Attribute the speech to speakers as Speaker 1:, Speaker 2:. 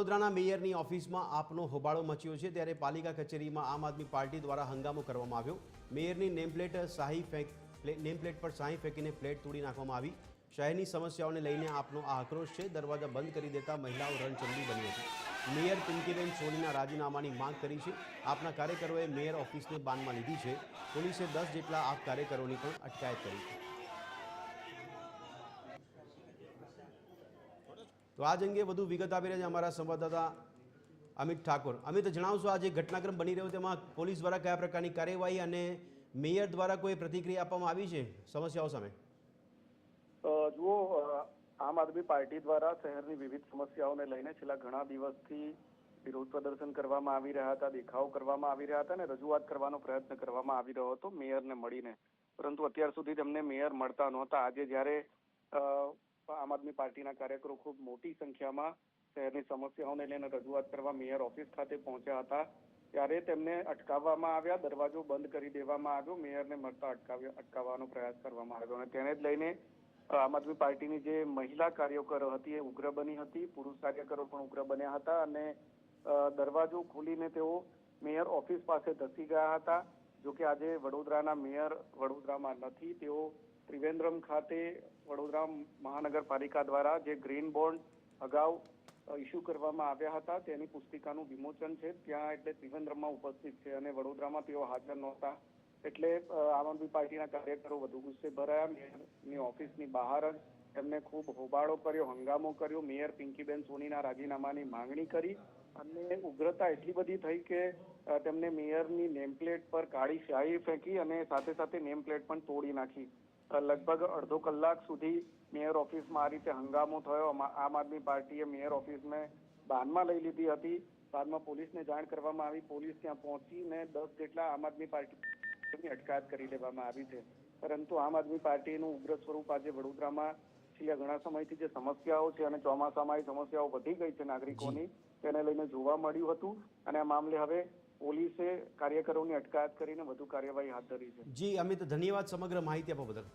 Speaker 1: વડોદરાના મેયરની ઓફિસમાં આપનો હોબાળો મચ્યો છે ત્યારે પાલિકા કચેરીમાં આમ આદમી પાર્ટી દ્વારા હંગામો કરવામાં આવ્યો। મેયરની નેમપ્લેટ પર શાહી ફેંકીને પ્લેટ તોડી નાખવામાં આવી। શહેરની સમસ્યાઓને લઈને આપનો આ આક્રોશ છે। દરવાજા બંધ કરી દેતા મહિલાઓ રણચંડી બની હતી। મેયર પિંકીબેન સોનીના રાજીનામાની માંગ કરી છે। આપના કાર્યકરોએ મેયર ઓફિસને બાનમાં લીધી છે। પોલીસે 10 જેટલા આપ કાર્યકરોની પણ અટકાયત કરી છે। તો આજ અંગે વધુ વિગત આપી રહ્યા છે અમારા સંવાદદાતા અમિત ઠાકોર। અમિત, જણાવશો આ જે ઘટનાક્રમ બની રહ્યો તેમાં પોલીસ દ્વારા કયા પ્રકારની કાર્યવાહી અને મેયર દ્વારા કોઈ પ્રતિક્રિયા આપવામાં આવી છે સમસ્યાઓ સામે?
Speaker 2: જુઓ, આમ આદમી પાર્ટી દ્વારા શહેરની વિવિધ સમસ્યાઓને લઈને છેલ્લા ઘણા દિવસથી વિરોધ પ્રદર્શન કરવામાં આવી રહ્યા હતા, દેખાવો કરવામાં આવી રહ્યા હતા અને રજૂઆત કરવાનો પ્રયત્ન કરવામાં આવી રહ્યો હતો મેયરને મળીને, પરંતુ અત્યાર સુધી તેમને મેયર મળતા નહોતા। આજે જ્યારે આમ આદમી પાર્ટીના કાર્યકરો ખૂબ મોટી સંખ્યામાં શહેરની સમસ્યાઓને લઈને રજૂઆત કરવા મેયર ઓફિસ ખાતે પહોંચ્યા હતા ત્યારે તેમને અટકાવવામાં આવ્યા, દરવાજો બંધ કરી દેવામાં આવ્યો, મેયરને મળતા અટકાવવાનો પ્રયાસ કરવામાં આવ્યો અને તેને જ લઈને આમ આદમી પાર્ટીની જે મહિલા કાર્યકરો હતી એ ઉગ્ર બની હતી, પુરુષ કાર્યકરો પણ ઉગ્ર બન્યા હતા અને દરવાજો ખોલીને તેઓ મેયર ઓફિસ પાસે ધસી ગયા હતા। જોકે આજે વડોદરાના મેયર વડોદરામાં નથી, તેઓ ત્રિવેન્દ્રમ ખાતે વડોદરા મહાનગરપાલિકા દ્વારા જે ગ્રીન બોન્ડ અગાઉ ઇસ્યુ કરવામાં આવ્યા હતા તેની પુસ્તિકાનું વિમોચન છે ત્યાં એટલે ત્રિવેન્દ્રમમાં ઉપસ્થિત છે અને વડોદરામાં તેઓ હાજર નહોતા એટલે આમ આદમી પાર્ટીના કાર્યકરો વધુ ગુસ્સે ભરાયા। મેયરની ઓફિસની બહાર જ તેમને ખૂબ હોબાળો કર્યો, હંગામો કર્યો, મેયર પિંકીબેન સોનીના રાજીનામાની માંગણી કરી અને ઉગ્રતા એટલી બધી થઈ કે તેમને મેયરની નેમપ્લેટ પર કાળી સ્યાહી ફેંકી અને સાથે સાથે નેમપ્લેટ પણ તોડી નાખી। લગભગ અડધો કલાક સુધી મેયર ઓફિસમાં આ રીતે હંગામો થયો। આમ આદમી પાર્ટીએ મેયર ઓફિસને બાનમાં લઈ લીધી હતી, બાદમાં પોલીસને જાણ કરવામાં આવી, પોલીસ ત્યાં પહોંચીને 10 જેટલા આમ આદમી પાર્ટીની અટકાયત કરી લેવામાં આવી છે। પરંતુ આમ આદમી પાર્ટીનું ઉગ્ર સ્વરૂપ આજે વડોદરામાં છેલ્લા ઘણા સમયથી જે સમસ્યાઓ છે અને ચોમાસામાં એ સમસ્યાઓ વધી ગઈ છે નાગરિકોની, તેને લઈને જોવા મળ્યું હતું અને આ મામલે હવે પોલીસે કાર્યકરોની અટકાયત કરીને વધુ કાર્યવાહી હાથ ધરી છે।
Speaker 1: જી અમિત, ધન્યવાદ સમગ્ર માહિતી આપવા બદલ।